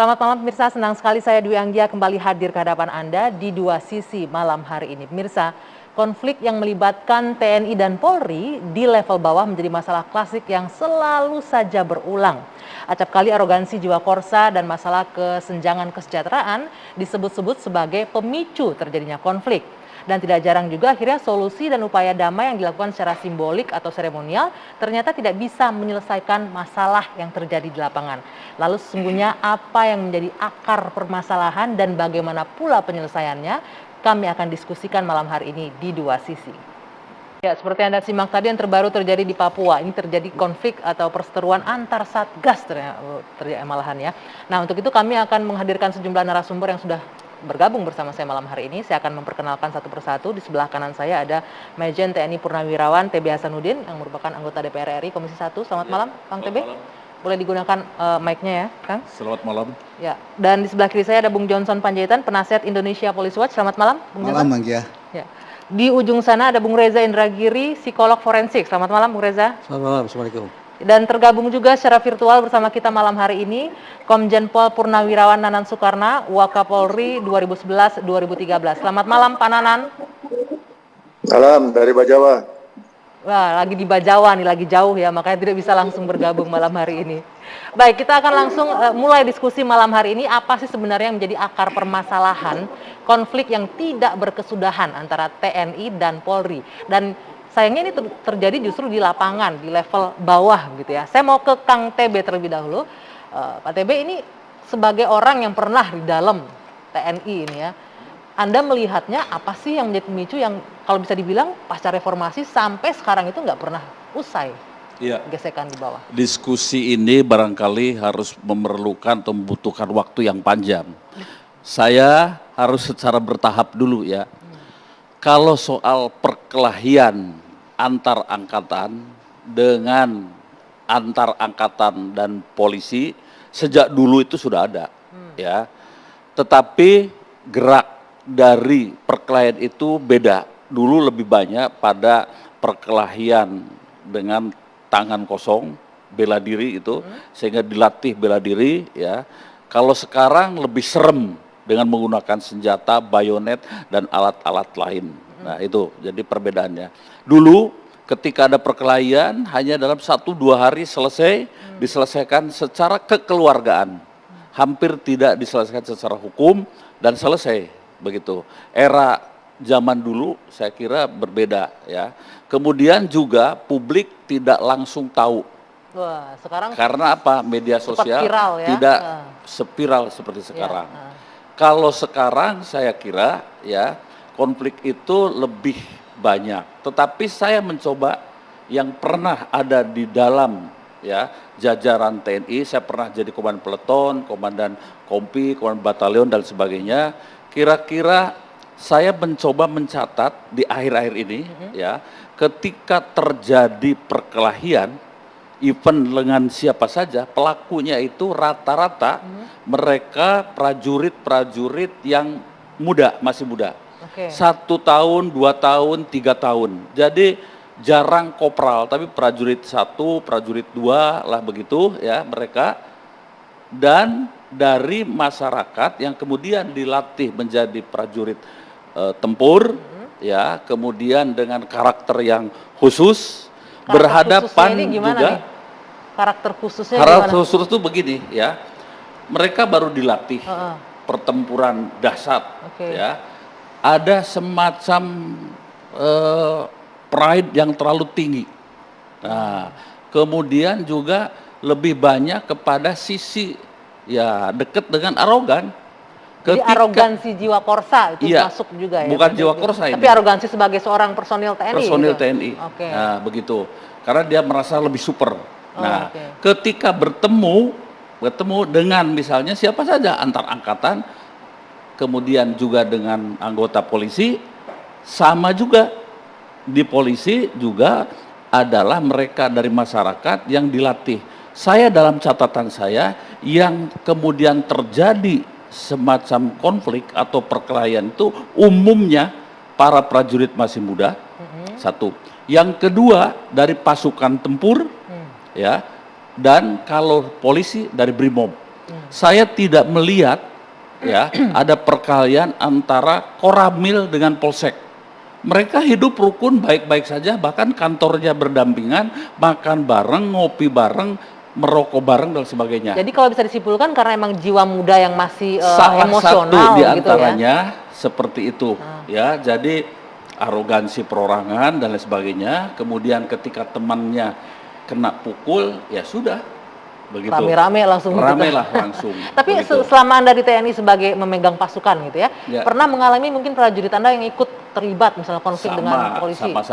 Selamat malam pemirsa, senang sekali saya Dwi Anggia kembali hadir ke hadapan Anda di Dua Sisi malam hari ini. Pemirsa, konflik yang melibatkan TNI dan Polri di level bawah menjadi masalah klasik yang selalu saja berulang. Acap kali arogansi jiwa korsa dan masalah kesenjangan kesejahteraan disebut-sebut sebagai pemicu terjadinya konflik. Dan tidak jarang juga akhirnya solusi dan upaya damai yang dilakukan secara simbolik atau seremonial ternyata tidak bisa menyelesaikan masalah yang terjadi di lapangan. Lalu sesungguhnya apa yang menjadi akar permasalahan dan bagaimana pula penyelesaiannya, kami akan diskusikan malam hari ini di Dua Sisi. Ya, seperti Anda simak tadi yang terbaru terjadi di Papua, ini terjadi konflik atau perseteruan antar satgas terjadi malahan ya. Nah, untuk itu kami akan menghadirkan sejumlah narasumber yang sudah bergabung bersama saya malam hari ini. Saya akan memperkenalkan satu persatu. Di sebelah kanan saya ada Majen TNI Purnawirawan TB Hasanuddin yang merupakan anggota DPR RI Komisi 1. Selamat malam, Kang TB. Boleh digunakan mic-nya ya, Kang? Selamat malam. Ya, dan di sebelah kiri saya ada Bung Johnson Panjaitan, penasihat Indonesia Police Watch. Selamat malam, Bung Johnson. Malam, Anggia. Ya. Di ujung sana ada Bung Reza Indragiri, psikolog forensik. Selamat malam, Bung Reza. Selamat malam, Assalamualaikum. Dan tergabung juga secara virtual bersama kita malam hari ini Komjen Pol Purnawirawan Nanan Soekarna, Wakapolri 2011-2013. Selamat malam Pak Nanan. Malam dari Bajawa. Wah, lagi di Bajawa nih, lagi jauh ya, makanya tidak bisa langsung bergabung malam hari ini. Baik, kita akan langsung mulai diskusi malam hari ini. Apa sih sebenarnya yang menjadi akar permasalahan konflik yang tidak berkesudahan antara TNI dan Polri? Dan sayangnya ini terjadi justru di lapangan, di level bawah gitu ya. Saya mau ke Kang TB terlebih dahulu. Pak TB ini sebagai orang yang pernah di dalam TNI ini ya, Anda melihatnya apa sih yang menjadi pemicu yang kalau bisa dibilang pasca reformasi sampai sekarang itu nggak pernah usai gesekan di bawah? Diskusi ini barangkali harus memerlukan atau membutuhkan waktu yang panjang. Saya harus secara bertahap dulu ya. Kalau soal perkelahian antar angkatan dengan antar angkatan dan polisi sejak dulu itu sudah ada ya. Tetapi gerak dari perkelahian itu beda. Dulu lebih banyak pada perkelahian dengan tangan kosong, bela diri itu sehingga dilatih bela diri ya. Kalau sekarang lebih serem dengan menggunakan senjata, bayonet dan alat-alat lain. Nah itu jadi perbedaannya. Dulu ketika ada perkelahian hanya dalam 1-2 hari selesai, diselesaikan secara kekeluargaan. Hampir tidak diselesaikan secara hukum dan selesai begitu. Era zaman dulu saya kira berbeda ya. Kemudian juga publik tidak langsung tahu. Wah, sekarang karena apa? Media sosial viral, ya? tidak sepiral seperti sekarang. Kalau sekarang saya kira ya konflik itu lebih banyak. Tetapi saya mencoba yang pernah ada di dalam ya jajaran TNI, saya pernah jadi komandan peleton, komandan kompi, komandan batalion dan sebagainya. Kira-kira saya mencoba mencatat di akhir-akhir ini ya, ketika terjadi perkelahian event dengan siapa saja, pelakunya itu rata-rata mereka prajurit-prajurit yang muda, masih muda. 1 tahun, 2 tahun, 3 tahun. Jadi jarang kopral, tapi prajurit 1, prajurit 2 lah begitu ya mereka. Dan dari masyarakat yang kemudian dilatih menjadi prajurit tempur ya, kemudian dengan karakter yang khusus, berhadapan juga. Nih? Karakter khususnya karakter khusus itu begini ya, mereka baru dilatih pertempuran dahsyat ya, ada semacam pride yang terlalu tinggi. Nah kemudian juga lebih banyak kepada sisi ya dekat dengan arogan. Jadi arogansi jiwa korsa itu masuk juga ya? Bukan jiwa korsa ini. Tapi arogansi sebagai seorang personil TNI. Personil TNI. Nah begitu. Karena dia merasa lebih super. Nah ketika bertemu dengan misalnya siapa saja antar angkatan, kemudian juga dengan anggota polisi, sama juga di polisi juga adalah mereka dari masyarakat yang dilatih. Saya dalam catatan saya yang kemudian terjadi semacam konflik atau perkelahian itu umumnya para prajurit masih muda. Satu. Yang kedua dari pasukan tempur ya, dan kalau polisi dari BRIMOB. Saya tidak melihat ya ada perkelahian antara Koramil dengan Polsek. Mereka hidup rukun baik-baik saja, bahkan kantornya berdampingan, makan bareng, ngopi bareng, merokok bareng dan sebagainya. Jadi kalau bisa disimpulkan karena emang jiwa muda yang masih Salah emosional satu di gitu antaranya seperti itu ya. Jadi arogansi perorangan dan lain sebagainya. Kemudian ketika temannya kena pukul, ya sudah begitu. Rame-rame langsung gitu. Rame lah langsung. Tapi begitu. selama Anda di TNI sebagai memegang pasukan gitu ya, Ya. pernah mengalami mungkin prajurit Anda yang ikut terlibat misalnya konflik dengan polisi? Sama saja.